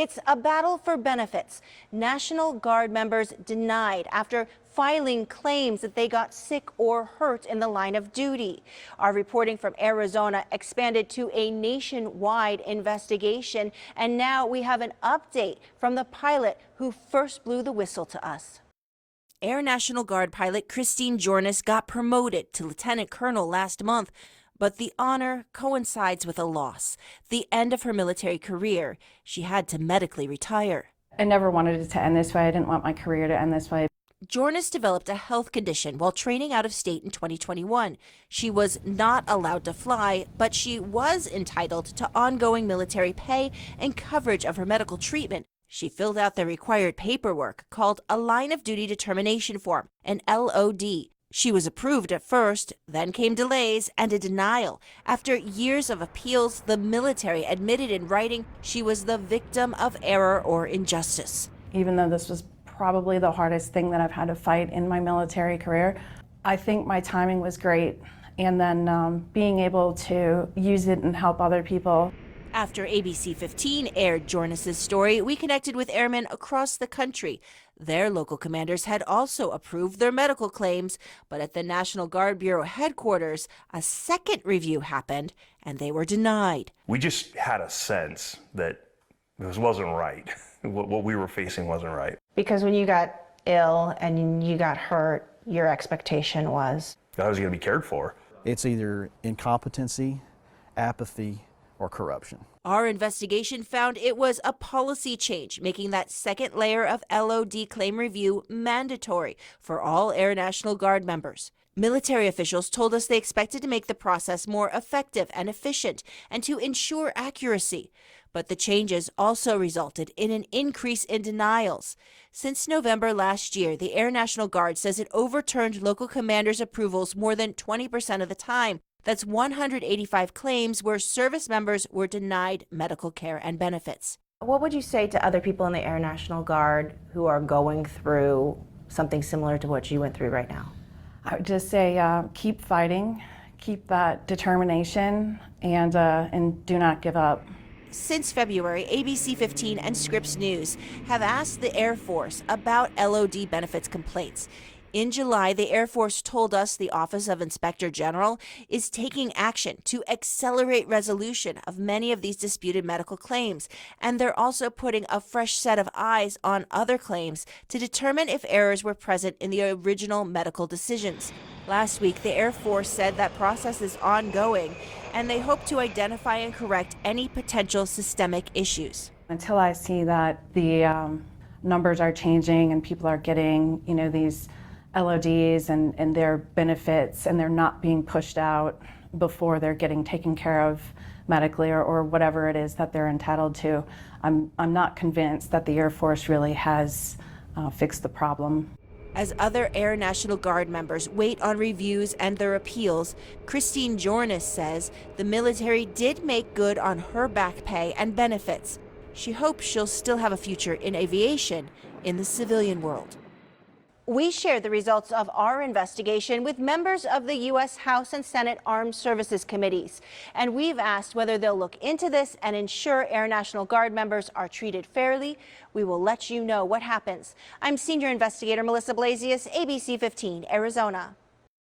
It's a battle for benefits. National Guard members denied after filing claims that they got sick or hurt in the line of duty. Our reporting from Arizona expanded to a nationwide investigation, and now we have an update from the pilot who first blew the whistle to us. Air National Guard pilot Kjornes got promoted to lieutenant colonel last month, but the honor coincides with a loss, the end of her military career. She had to medically retire. I never wanted it to end this way. I didn't want my career to end this way. Kjornes developed a health condition while training out of state in 2021. She was not allowed to fly, but she was entitled to ongoing military pay and coverage of her medical treatment. She filled out the required paperwork called a line of duty determination form, an LOD. She was approved at first, then came delays and a denial. After years of appeals, the military admitted in writing she was the victim of error or injustice. Even though this was probably the hardest thing that I've had to fight in my military career, I think my timing was great. And then being able to use it and help other people. After ABC 15 aired Kjornes' story, we connected with airmen across the country. Their local commanders had also approved their medical claims, but at the National Guard Bureau headquarters, a second review happened, and they were denied. We just had a sense that this wasn't right. What we were facing wasn't right. Because when you got ill and you got hurt, your expectation was? I was going to be cared for. It's either incompetency, apathy, or corruption. Our investigation found it was a policy change, making that second layer of LOD claim review mandatory for all Air National Guard members. Military officials told us they expected to make the process more effective and efficient and to ensure accuracy. But the changes also resulted in an increase in denials. Since November last year, the Air National Guard says it overturned local commanders' approvals more than 20% of the time. That's 185 claims where service members were denied medical care and benefits. What would you say to other people in the Air National Guard who are going through something similar to what you went through right now? I would just say keep fighting, keep that determination, and do not give up. Since February, ABC 15 and Scripps News have asked the Air Force about LOD benefits complaints. In July, the Air Force told us the Office of Inspector General is taking action to accelerate resolution of many of these disputed medical claims, and they're also putting a fresh set of eyes on other claims to determine if errors were present in the original medical decisions. Last week, the Air Force said that process is ongoing, and they hope to identify and correct any potential systemic issues. Until I see that the numbers are changing and people are getting, these LODs and their benefits, and they're not being pushed out before they're getting taken care of medically or whatever it is that they're entitled to, I'm not convinced that the Air Force really has fixed the problem. As other Air National Guard members wait on reviews and their appeals, Kjornes says the military did make good on her back pay and benefits. She hopes she'll still have a future in aviation in the civilian world. We shared the results of our investigation with members of the U.S. House and Senate Armed Services Committees. And we've asked whether they'll look into this and ensure Air National Guard members are treated fairly. We will let you know what happens. I'm Senior Investigator Melissa Blasius, ABC 15, Arizona.